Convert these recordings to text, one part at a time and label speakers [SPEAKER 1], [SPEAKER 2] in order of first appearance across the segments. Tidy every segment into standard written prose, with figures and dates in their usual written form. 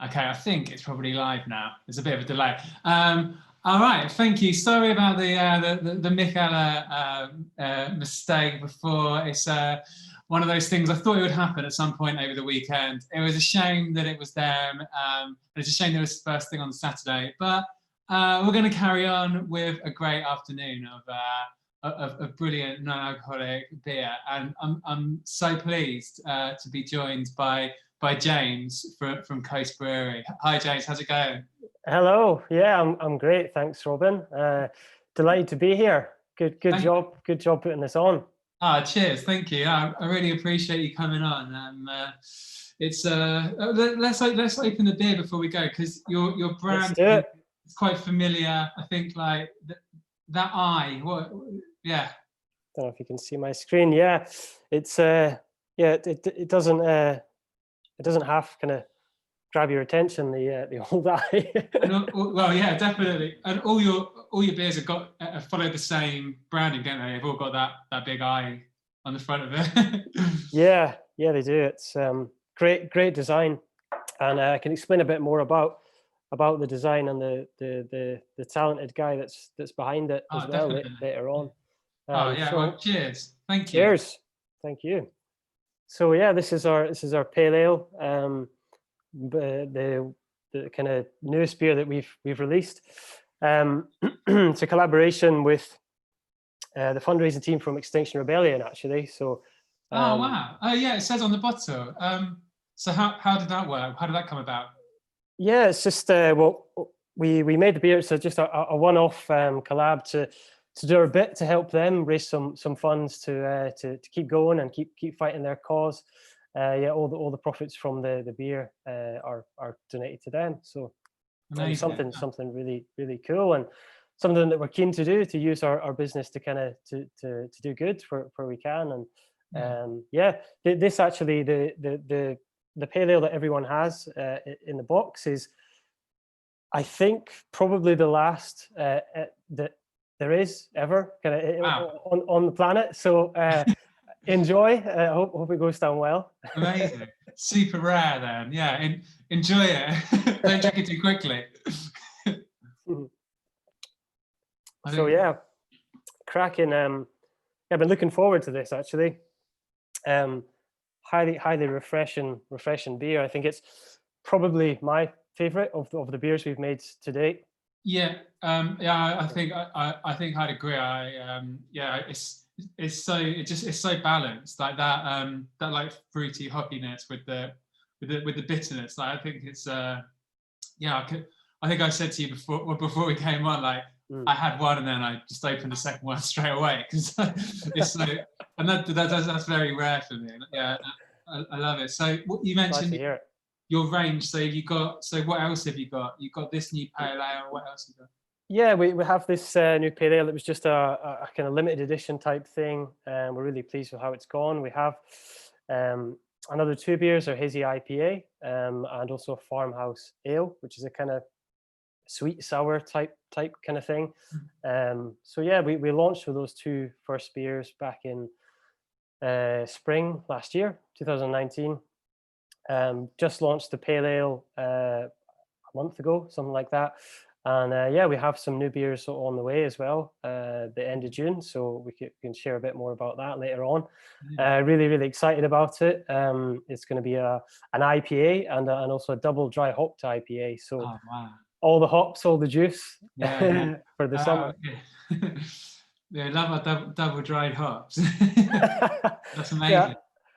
[SPEAKER 1] Okay, I think it's probably live now. There's a bit of a delay. All right, thank you. Sorry about the Michaela mistake before. It's one of those things I thought it would happen at some point over the weekend. It was a shame that it was them. It's a shame that it was the first thing on Saturday. But we're going to carry on with a great afternoon of brilliant non-alcoholic beer, and I'm so pleased to be joined by James from Coast Brewery. Hi James, how's it going?
[SPEAKER 2] Hello. Yeah, I'm great. Thanks, Robin. Delighted to be here. Good job. Good job putting this on.
[SPEAKER 1] Cheers. Thank you. I really appreciate you coming on. It's let's open the beer before we go, because your brand is quite familiar. I think like that eye. What? Yeah.
[SPEAKER 2] Don't know if you can see my screen. Yeah, it's it doesn't half kind of grab your attention, the old eye.
[SPEAKER 1] Well, yeah, definitely. And all your beers have got followed the same branding, don't they? They've all got that big eye on the front of it.
[SPEAKER 2] yeah, they do. It's great design, and I can explain a bit more about the design and the talented guy that's behind it as well later on.
[SPEAKER 1] Well, cheers. Thank you.
[SPEAKER 2] Cheers. Thank you. So yeah, this is our pale ale. The kind of newest beer that we've released. It's a collaboration with the fundraising team from Extinction Rebellion, actually. So.
[SPEAKER 1] Oh wow! Oh yeah, it says on the bottle. So how did that work? How did that come about?
[SPEAKER 2] Yeah, it's just we made the beer. So just a one-off collab to do our bit to help them raise some funds to keep going and keep fighting their cause. All the profits from the beer are donated to them. So something really, really cool, and something that we're keen to do, to use our business to kind of to do good where we can. And this actually the pale ale that everyone has in the box is, I think, probably the last that there is ever kind of on the planet. So enjoy. Hope it goes down well.
[SPEAKER 1] Amazing. Super rare then. Yeah, enjoy it. Don't drink it too quickly.
[SPEAKER 2] So yeah, cracking. I've been looking forward to this, actually. Highly refreshing beer. I think it's probably my favorite of the beers we've made to date.
[SPEAKER 1] Yeah, I think I'd agree. It's so balanced, like that like fruity hoppiness with the bitterness. Like I think it's I think I said to you before we came on, like I had one and then I just opened the second one straight away, because it's so, and that's very rare for me. Yeah, I love it. So what you mentioned, your range. So what else have you got? You've got this new pale ale. What else have you got?
[SPEAKER 2] Yeah, we have this new pale ale. It was just a kind of limited edition type thing. We're really pleased with how it's gone. We have another two beers, a hazy IPA, and also a farmhouse ale, which is a kind of sweet sour type kind of thing. So yeah, we launched with those two first beers back in spring last year, 2019. Just launched the pale ale a month ago, something like that. And we have some new beers on the way as well, the end of June. So we can share a bit more about that later on. Really, really excited about it. It's going to be an IPA and also a double dry hopped IPA. So all the hops, all the juice for the summer.
[SPEAKER 1] Okay. Yeah, I love our double dried hops. That's amazing.
[SPEAKER 2] Yeah.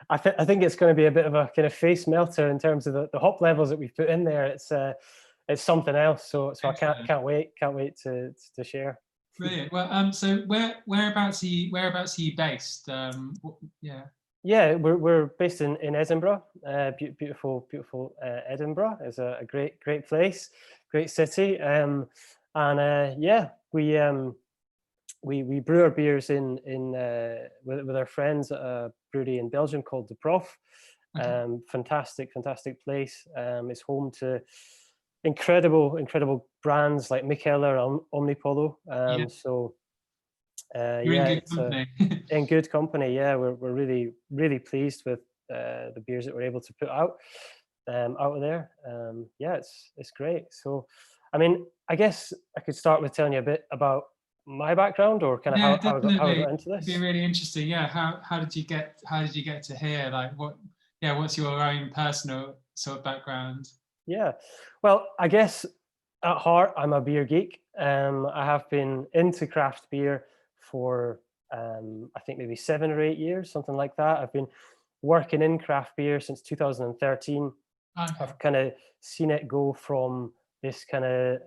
[SPEAKER 2] I think it's going to be a bit of a kind of face melter in terms of the hop levels that we've put in there. It's something else. So I can't wait to share.
[SPEAKER 1] Brilliant. Well, so whereabouts are you based?
[SPEAKER 2] Yeah, we're based in Edinburgh. Beautiful Edinburgh is a great place, great city. We brew our beers with our friends at a brewery in Belgium called De Prof. Fantastic place. It's home to incredible brands like Michaela and Omnipollo. So
[SPEAKER 1] you're in good company.
[SPEAKER 2] In good company. Yeah, we're really pleased with the beers that we're able to put out. out of there. Yeah, it's great. So, I mean, I guess I could start with telling you a bit about my background, or kind of
[SPEAKER 1] Yeah,
[SPEAKER 2] how I
[SPEAKER 1] definitely.
[SPEAKER 2] got into
[SPEAKER 1] It'd be
[SPEAKER 2] this.
[SPEAKER 1] really interesting. Yeah, how did you get to here? Like what? Yeah, what's your own personal sort of background?
[SPEAKER 2] Yeah, well, I guess at heart I'm a beer geek. I have been into craft beer for I think maybe 7 or 8 years, something like that. I've been working in craft beer since 2013.
[SPEAKER 1] Okay.
[SPEAKER 2] I've kind of seen it go from this kind of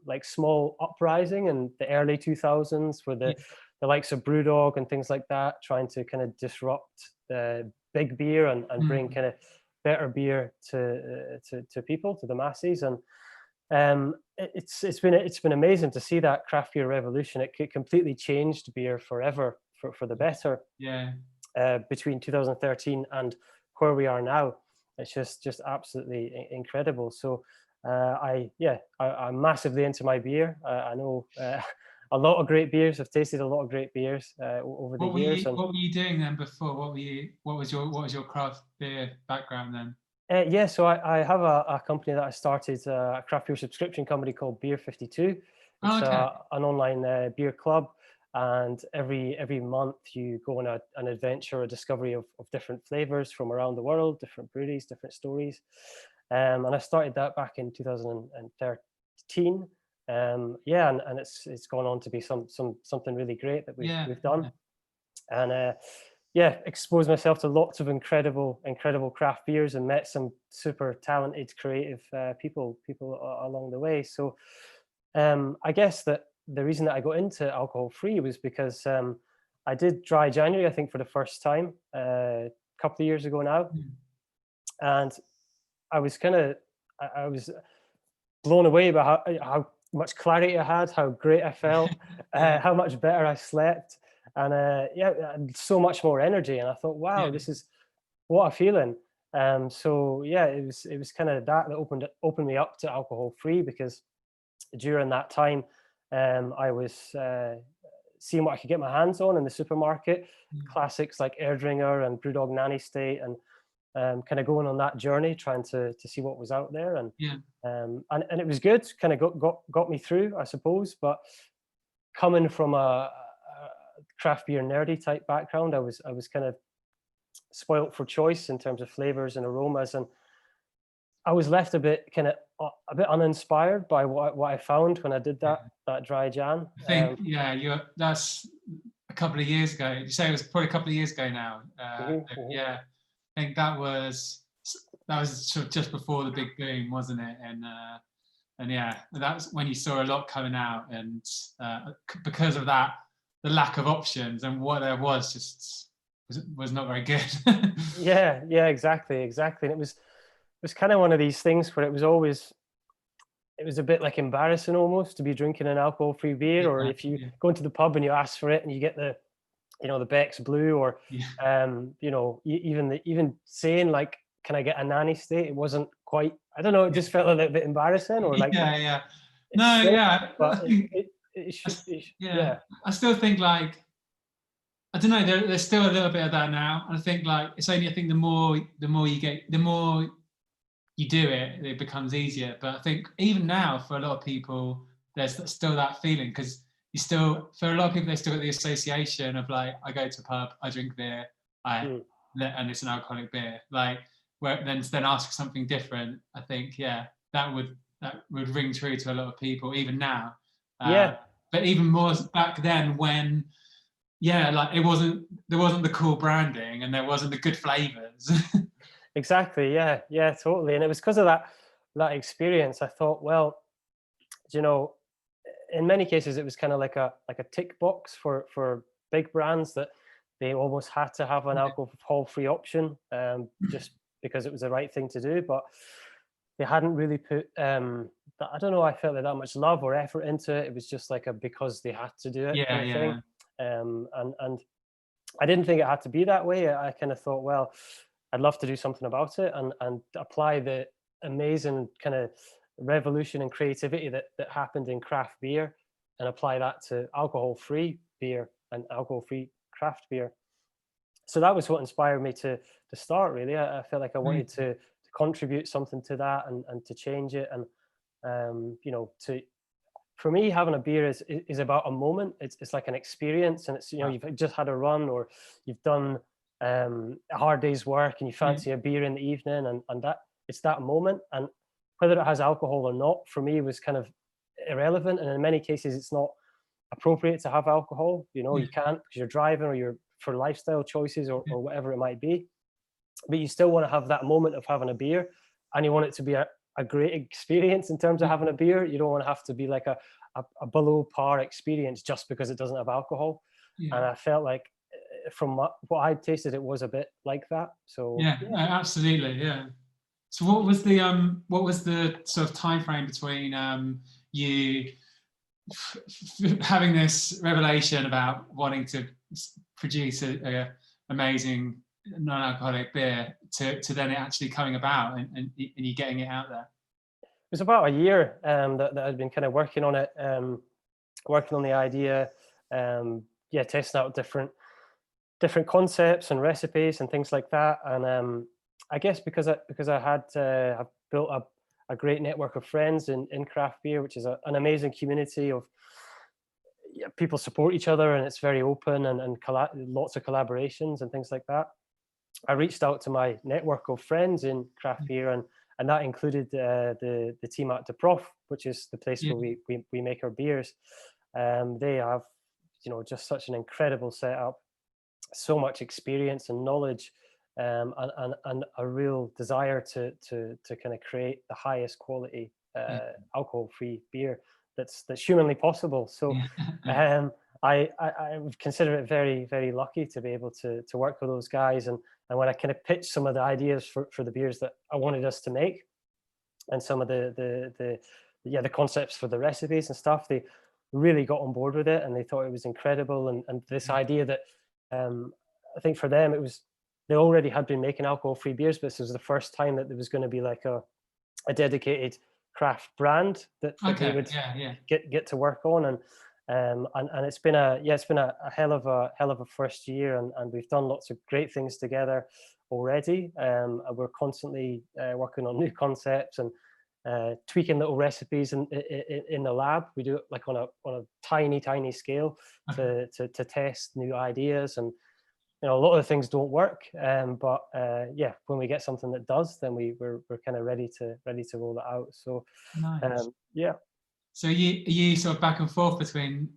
[SPEAKER 2] like small uprising in the early 2000s, where
[SPEAKER 1] Yeah.
[SPEAKER 2] the likes of Brewdog and things like that, trying to kind of disrupt the big beer and bring
[SPEAKER 1] Mm.
[SPEAKER 2] kind of better beer to people, to the masses. And it's been amazing to see that craft beer revolution. It completely changed beer forever, for the better,
[SPEAKER 1] Yeah.
[SPEAKER 2] between 2013 and where we are now. It's just absolutely incredible. So I'm massively into my beer. I know a lot of great beers. I've tasted a lot of great beers over the years. And
[SPEAKER 1] What were you doing then before? What was your craft beer background then?
[SPEAKER 2] yeah, so I have a company that I started, a craft beer subscription company called Beer 52.
[SPEAKER 1] Oh,
[SPEAKER 2] It's
[SPEAKER 1] okay.
[SPEAKER 2] an online beer club, and every month you go on an adventure, a discovery of different flavors from around the world, different breweries, different stories. And I started that back in 2013. Yeah, and it's gone on to be something really great that
[SPEAKER 1] Yeah.
[SPEAKER 2] we've done.
[SPEAKER 1] Yeah.
[SPEAKER 2] And yeah, exposed myself to lots of incredible craft beers, and met some super talented, creative people along the way. So I guess that the reason that I got into alcohol free was because I did dry January, I think, for the first time a couple of years ago now,
[SPEAKER 1] Mm.
[SPEAKER 2] and I was kind of I was blown away by how much clarity I had, how great I felt,
[SPEAKER 1] Yeah.
[SPEAKER 2] how much better I slept, and yeah, and so much more energy. And I thought,
[SPEAKER 1] Yeah.
[SPEAKER 2] wow, this is what a feeling. So yeah, it was kind of that opened me up to alcohol free, because during that time, I was seeing what I could get my hands on in the supermarket,
[SPEAKER 1] Mm.
[SPEAKER 2] classics like Erdringer and Brewdog Nanny State, and kind of going on that journey, trying to see what was out there.
[SPEAKER 1] Yeah.
[SPEAKER 2] And it was good, kind of got me through, I suppose. But coming from a craft beer nerdy type background, I was kind of spoilt for choice in terms of flavors and aromas, and I was left a bit kind of a bit uninspired by what I found when I did
[SPEAKER 1] Yeah.
[SPEAKER 2] that dry Jan.
[SPEAKER 1] I think, yeah, that's a couple of years ago. You say it was probably a couple of years ago now.
[SPEAKER 2] Mhm, mhm.
[SPEAKER 1] Yeah, I think that was sort of just before the big boom, wasn't it? And yeah, that was when you saw a lot coming out, and because of that, the lack of options and what there was just was not very good.
[SPEAKER 2] Yeah, exactly. And it was kind of one of these things where it was a bit like embarrassing almost to be drinking an alcohol-free beer, or
[SPEAKER 1] Yeah,
[SPEAKER 2] if you
[SPEAKER 1] yeah,
[SPEAKER 2] go into the pub and you ask for it and you get the Beck's Blue, or
[SPEAKER 1] yeah,
[SPEAKER 2] even saying like, can I get a nanny state? It wasn't quite, I don't know, it just felt a little bit embarrassing, or like,
[SPEAKER 1] yeah, yeah.
[SPEAKER 2] it's
[SPEAKER 1] No,
[SPEAKER 2] sick,
[SPEAKER 1] yeah, I
[SPEAKER 2] but
[SPEAKER 1] think, yeah,
[SPEAKER 2] yeah.
[SPEAKER 1] I still think like I don't know. There's still a little bit of that now, and I think like it's only. I think the more you do it, it becomes easier. But I think even now, for a lot of people, there's still that feeling, because you still, for a lot of people, they still got the association of like, I go to a pub, I drink beer,
[SPEAKER 2] Mm.
[SPEAKER 1] and it's an alcoholic beer. Like, where then ask for something different. I think, yeah, that would ring true to a lot of people even now. Uh,
[SPEAKER 2] Yeah,
[SPEAKER 1] but even more back then, when yeah, like there wasn't the cool branding and there wasn't the good flavors.
[SPEAKER 2] exactly. Yeah, totally. And it was because of that experience. I thought, well, you know, in many cases, it was kind of like a tick box for big brands, that they almost had to have an alcohol-free option, just because it was the right thing to do. But they hadn't really put, I don't know, I felt like that much love or effort into it. It was just like a because they had to do it
[SPEAKER 1] Yeah,
[SPEAKER 2] kind of thing.
[SPEAKER 1] yeah,
[SPEAKER 2] And I didn't think it had to be that way. I kind of thought, well, I'd love to do something about it, and apply the amazing kind of revolution and creativity that happened in craft beer, and apply that to alcohol-free beer and alcohol-free craft beer. So that was what inspired me to start. Really, I felt like I wanted to contribute something to that and to change it. And you know, for me, having a beer is about a moment. It's like an experience, and it's, you know, you've just had a run, or you've done a hard day's work, and you fancy a beer in the evening, and that it's that moment. And whether it has alcohol or not, for me, was kind of irrelevant. And in many cases, it's not appropriate to have alcohol. You know, you can't, because you're driving, or you're for lifestyle choices, or whatever it might be. But you still want to have that moment of having a beer, and you want it to be a great experience in terms of having a beer. You don't want to have to be like a below par experience just because it doesn't have alcohol. And I felt like from what I tasted, it was a bit like that. So
[SPEAKER 1] yeah, absolutely, yeah. So what was the sort of time frame between you having this revelation about wanting to produce a amazing non-alcoholic beer to then it actually coming about and you getting it out there?
[SPEAKER 2] It was about a year that I'd been kind of working on it, working on the idea, testing out different concepts and recipes and things like that. And I guess because I had I've built up a great network of friends in craft beer, which is an amazing community of people support each other, and it's very open and lots of collaborations and things like that. I reached out to my network of friends in craft beer, and that included the team at De Prof, which is the place where we make our beers. They have, you know, just such an incredible setup, so much experience and knowledge, and a real desire to kind of create the highest quality alcohol-free beer that's humanly possible. So I would consider it very, very lucky to be able to work with those guys. And when I kind of pitched some of the ideas for the beers that I wanted us to make, and some of the concepts for the recipes and stuff, they really got on board with it, and they thought it was incredible. And this idea that I think for them, it was, they already had been making alcohol-free beers, but this was the first time that there was going to be like a dedicated craft brand that they would get to work on. And it's been a hell of a first year, and we've done lots of great things together already. We're constantly working on new concepts and tweaking little recipes in the lab. We do it like on a tiny scale to test new ideas. And you know, a lot of the things don't work, but when we get something that does, then we're kind of ready to roll it out. So
[SPEAKER 1] nice. So you sort of back and forth between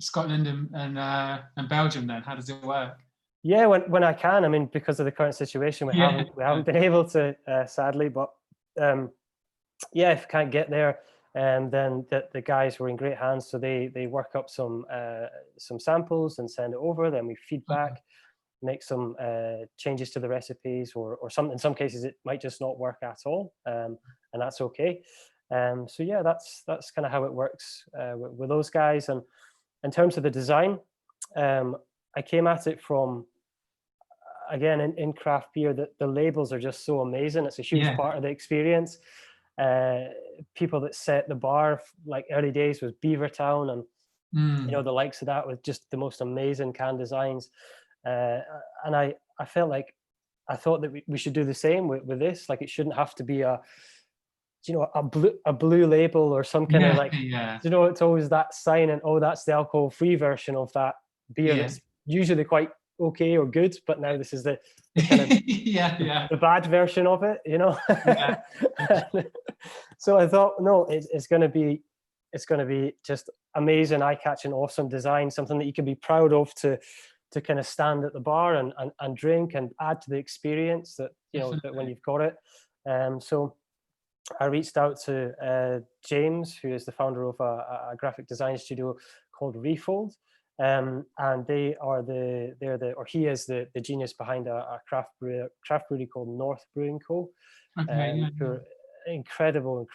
[SPEAKER 1] Scotland and Belgium then? How does it work?
[SPEAKER 2] Yeah, when I can. I mean, because of the current situation, we haven't been able to, sadly. But if I can't get there, then the guys were in great hands. So they work up some samples and send it over. Then we feedback, make some changes to the recipes, or some. In some cases, it might just not work at all, and that's okay. That's kind of how it works with those guys. And in terms of the design, I came at it from, again, in craft beer, that the labels are just so amazing. It's a huge part of the experience. People that set the bar, like early days, was Beavertown, and you know, the likes of that, with just the most amazing can designs. And I felt like, I thought that we should do the same with this. Like, it shouldn't have to be a blue label or some kind of like, you know, it's always that sign, and that's the alcohol-free version of that beer that's usually quite okay or good, but now this is the kind of the bad version of it, you know. So I thought, no, it's going to be just amazing, eye-catching, awesome design, something that you can be proud of to kind of stand at the bar and drink and add to the experience that, you know, that when you've got it. So I reached out to James, who is the founder of a graphic design studio called Refold, and he is the genius behind a craft brewery called North Brewing Co. Who are incredible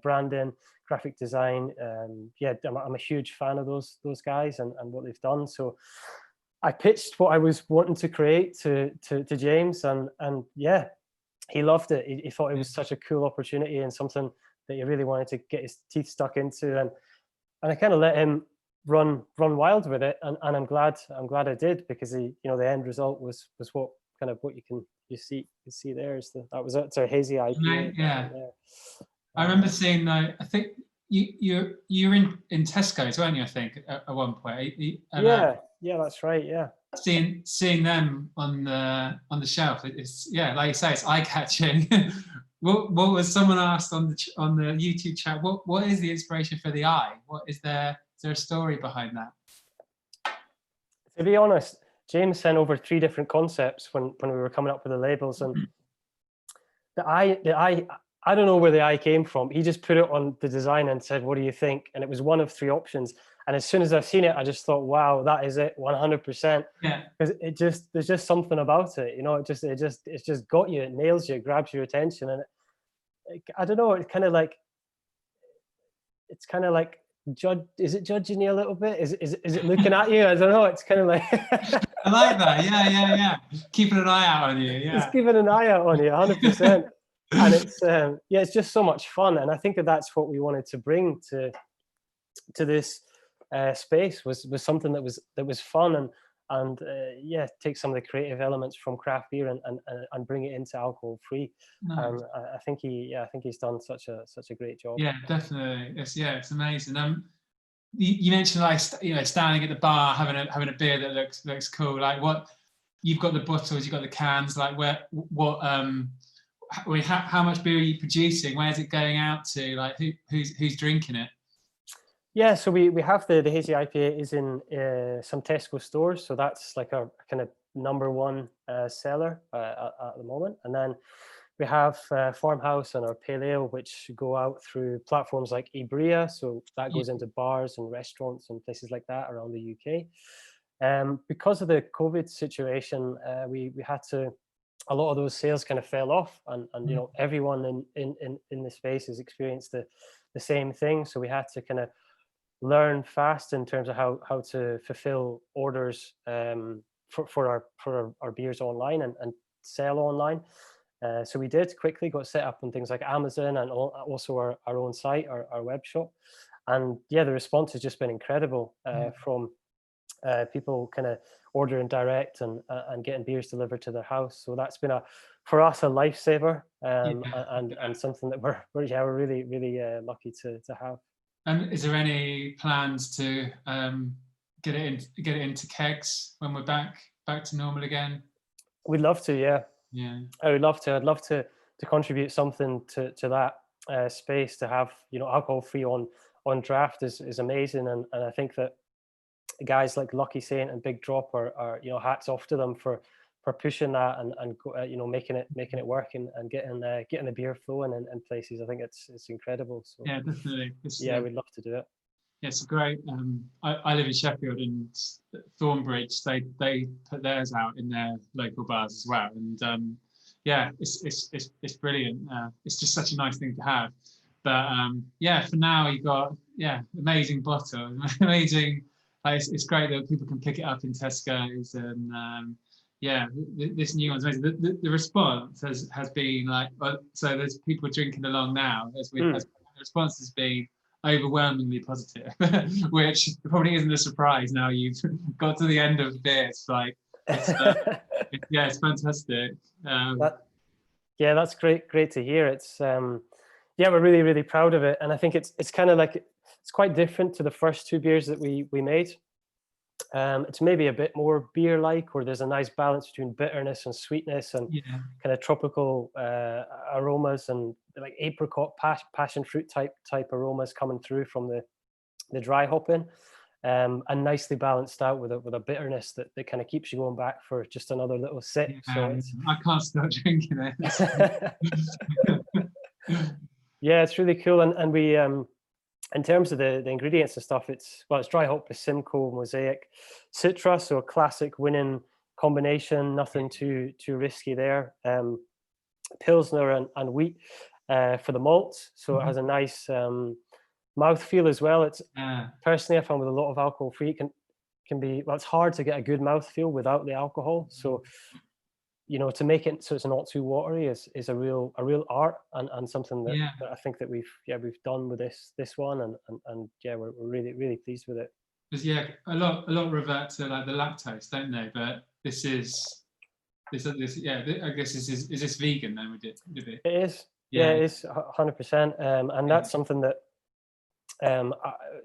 [SPEAKER 2] branding, graphic design. I'm a huge fan of those guys and what they've done. So I pitched what I was wanting to create to James, and he loved it. He thought it was such a cool opportunity and something that he really wanted to get his teeth stuck into, and I kind of let him run wild with it, and I'm glad I did, because the end result was what you can you see there's that was it's our hazy IPA.
[SPEAKER 1] Yeah.
[SPEAKER 2] There.
[SPEAKER 1] I remember seeing though. I think you were in Tesco's, weren't you? I think at one point. And,
[SPEAKER 2] yeah, that's right. Yeah.
[SPEAKER 1] Seeing them on the shelf, it's like you say, it's eye catching. What was someone asked on the YouTube chat? What is the inspiration for the eye? Is there a story behind that?
[SPEAKER 2] To be honest, James sent over 3 different concepts when we were coming up with the labels, and the eye. I don't know where the eye came from. He just put it on the design and said, "What do you think?" And it was one of 3 options. And as soon as I seen it, I just thought, "Wow, that is it, 100%."
[SPEAKER 1] Yeah.
[SPEAKER 2] Because there's just something about it, you know. It's just got you. It nails you. It grabs your attention, and I don't know. It's kind of like is it judging you a little bit? Is it looking at you? I don't know. It's kind of like
[SPEAKER 1] I like that. Yeah. Keeping an eye out on you. Yeah.
[SPEAKER 2] It's keeping an eye out on you, 100%. And it's just so much fun. And I think that's what we wanted to bring to this space was something that was fun and take some of the creative elements from craft beer and bring it into alcohol free.
[SPEAKER 1] Nice.
[SPEAKER 2] I think he's done such a great job.
[SPEAKER 1] Yeah, definitely. It's amazing. You mentioned like standing at the bar having a beer that looks cool. Like what you've got the bottles, you've got the cans. Like how much beer are you producing? Where's it going out to? Like who's drinking it? Yeah,
[SPEAKER 2] so we have the hazy IPA is in some Tesco stores, so that's like our kind of number 1 seller at the moment. And then we have Farmhouse and our Pale Ale, which go out through platforms like Ibria, so that goes into bars and restaurants and places like that around the UK. Because of the COVID situation, we had to. A lot of those sales kind of fell off, and everyone in the space has experienced the same thing. So we had to kind of learn fast in terms of how to fulfill orders for our beers online and sell online. So we did quickly got set up on things like Amazon and also our own site, our web shop, and the response has just been incredible from people kind of ordering direct and getting beers delivered to their house. So that's been for us a lifesaver, and something that we're really lucky to have.
[SPEAKER 1] And is there any plans to get it into kegs when we're back to normal again?
[SPEAKER 2] We'd love to, yeah.
[SPEAKER 1] Yeah,
[SPEAKER 2] I would love to. I'd love to contribute something to that space. To have alcohol free on draft is amazing, and I think that guys like Lucky Saint and Big Drop are hats off to them for pushing that and making it work and getting the beer flowing in places. I think it's incredible. So
[SPEAKER 1] yeah, definitely.
[SPEAKER 2] We'd love to do it.
[SPEAKER 1] Yeah, it's great. I live in Sheffield, and Thornbridge they put theirs out in their local bars as well, and it's brilliant. It's just such a nice thing to have. But for now you've got amazing bottle, amazing. It's great that people can pick it up in Tesco's, and this new one's amazing. The response has been like, so there's people drinking along now. The response has been overwhelmingly positive, which probably isn't a surprise now you've got to the end of this. Like, it's fantastic.
[SPEAKER 2] That's great to hear. It's we're really proud of it, and I think it's kind of like it's quite different to the first 2 beers that we made. It's maybe a bit more beer-like, where there's a nice balance between bitterness and sweetness and kind of tropical aromas and like apricot, passion fruit type aromas coming through from the dry hopping, and nicely balanced out with a bitterness that kind of keeps you going back for just another little sip. So
[SPEAKER 1] I can't stop drinking it.
[SPEAKER 2] Yeah, it's really cool, and we in terms of the ingredients and stuff, it's dry hop with Simcoe, Mosaic, Citra, so a classic winning combination. Nothing too risky there. Pilsner and wheat for the malt, so it has a nice mouthfeel as well. It's personally, I found with a lot of alcohol free, it can be it's hard to get a good mouthfeel without the alcohol. So to make it so it's not too watery is a real art and something that I think that we've done with this one, and we're really pleased with it.
[SPEAKER 1] Because a lot revert to like the lactose, don't they? But this is Yeah, I guess is this vegan then? Would it be?
[SPEAKER 2] It is.
[SPEAKER 1] Yeah,
[SPEAKER 2] It is 100%. And that's something that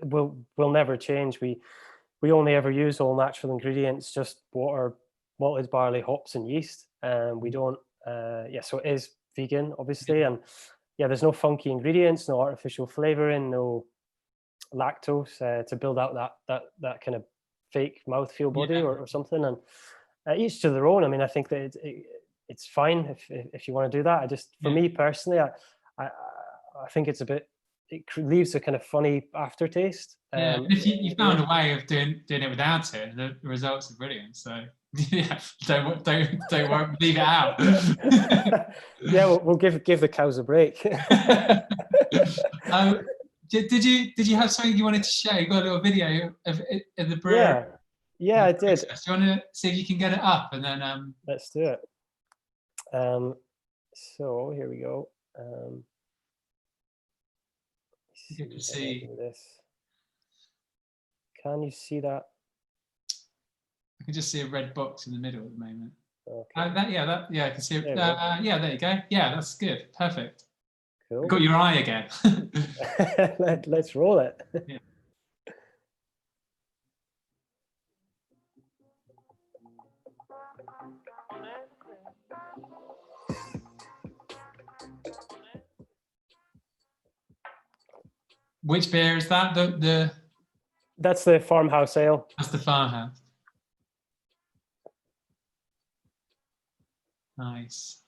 [SPEAKER 2] will never change. We only ever use all natural ingredients, just water, malted barley, hops, and yeast. We don't. So it is vegan, obviously, and there's no funky ingredients, no artificial flavoring, no lactose to build out that kind of fake mouthfeel body or something. And each to their own. I mean, I think that it's fine if you want to do that. For me personally, I think it's it leaves a kind of funny aftertaste.
[SPEAKER 1] If you found a way of doing it without it, the results are brilliant. So yeah, don't worry, leave it out.
[SPEAKER 2] We'll give the cows a break.
[SPEAKER 1] Did you have something you wanted to share? You got a little video of the brewery.
[SPEAKER 2] Yeah, I did.
[SPEAKER 1] Do you want to see if you can get it up, and then
[SPEAKER 2] let's do it. So here we go.
[SPEAKER 1] Good to see
[SPEAKER 2] this. Can you see that?
[SPEAKER 1] I can just see a red box in the middle at the moment.
[SPEAKER 2] Okay.
[SPEAKER 1] I can see it. There you go. Yeah, that's good. Perfect.
[SPEAKER 2] Cool.
[SPEAKER 1] Got your eye again.
[SPEAKER 2] Let's roll it.
[SPEAKER 1] Yeah. Which beer is that?
[SPEAKER 2] That's the farmhouse ale.
[SPEAKER 1] That's the farmhouse. Nice.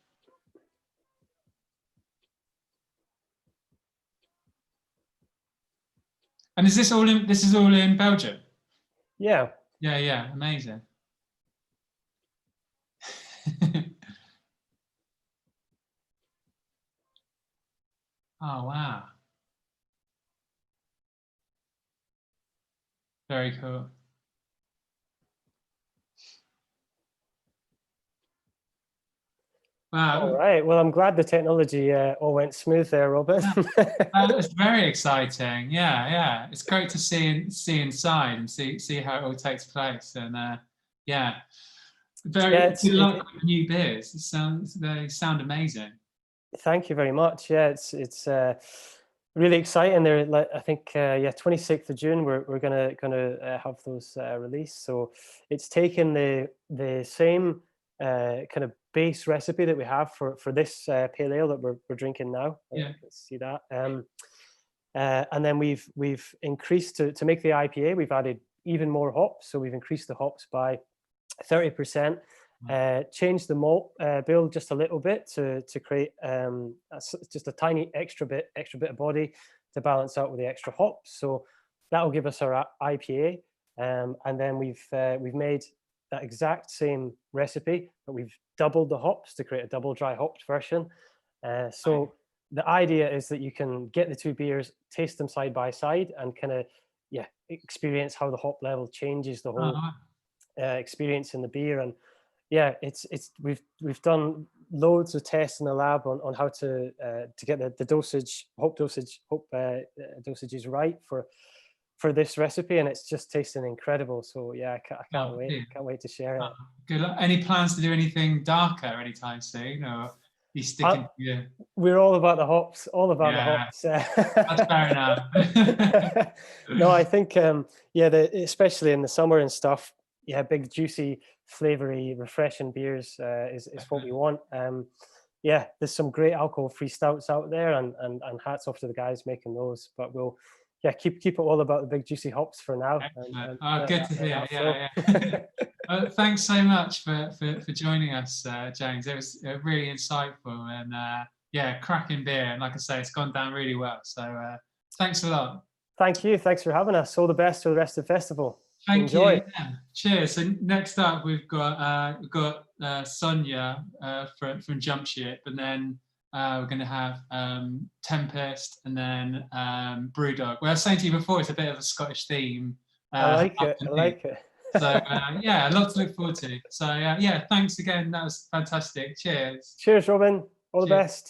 [SPEAKER 1] And is this all in? This is all in Belgium.
[SPEAKER 2] Yeah.
[SPEAKER 1] Yeah. Amazing. Oh wow. Very cool. Wow.
[SPEAKER 2] All right. Well, I'm glad the technology all went smooth there, Robin.
[SPEAKER 1] It's very exciting. Yeah. It's great to see inside and see how it all takes place. And very good luck with new beers. They sound amazing.
[SPEAKER 2] Thank you very much. Yeah, it's really exciting. There, I think 26th of June we're gonna have those released. So it's taken the same kind of base recipe that we have for this pale ale that we're drinking now.
[SPEAKER 1] Yeah,
[SPEAKER 2] let's see that. And then we've increased to make the IPA. We've added even more hops, so we've increased the hops by 30%. Changed the malt bill just a little bit to create just a tiny extra bit of body to balance out with the extra hops. So that will give us our IPA, and then we've made that exact same recipe, but we've doubled the hops to create a double dry hopped version. So the idea is that you can get the two beers, taste them side by side, and kind of experience how the hop level changes the whole experience in the beer. And we've done loads of tests in the lab on how to get the dosages right for this recipe, and it's just tasting incredible. So I can't wait to share it.
[SPEAKER 1] Good luck. Any plans to do anything darker anytime soon, or you sticking to
[SPEAKER 2] We're all about the hops, the hops.
[SPEAKER 1] That's fair enough.
[SPEAKER 2] No, I think especially in the summer and stuff, big juicy flavory refreshing beers is what we want. There's some great alcohol-free stouts out there, and hats off to the guys making those, but we'll keep it all about the big juicy hops for now.
[SPEAKER 1] Good to hear. Thanks so much for joining us, James. It was really insightful and cracking beer, and like I say, it's gone down really well, so thanks a lot.
[SPEAKER 2] Thank you. Thanks for having us. All the best for the rest of the festival.
[SPEAKER 1] Thank you. Yeah. Cheers. So next up, we've got Sonia from Jump Ship, and then we're going to have Tempest, and then Brewdog. Well, I was saying to you before, it's a bit of a Scottish theme.
[SPEAKER 2] I like it.
[SPEAKER 1] So a lot to look forward to. So thanks again. That was fantastic. Cheers.
[SPEAKER 2] Cheers, Robin. All the best.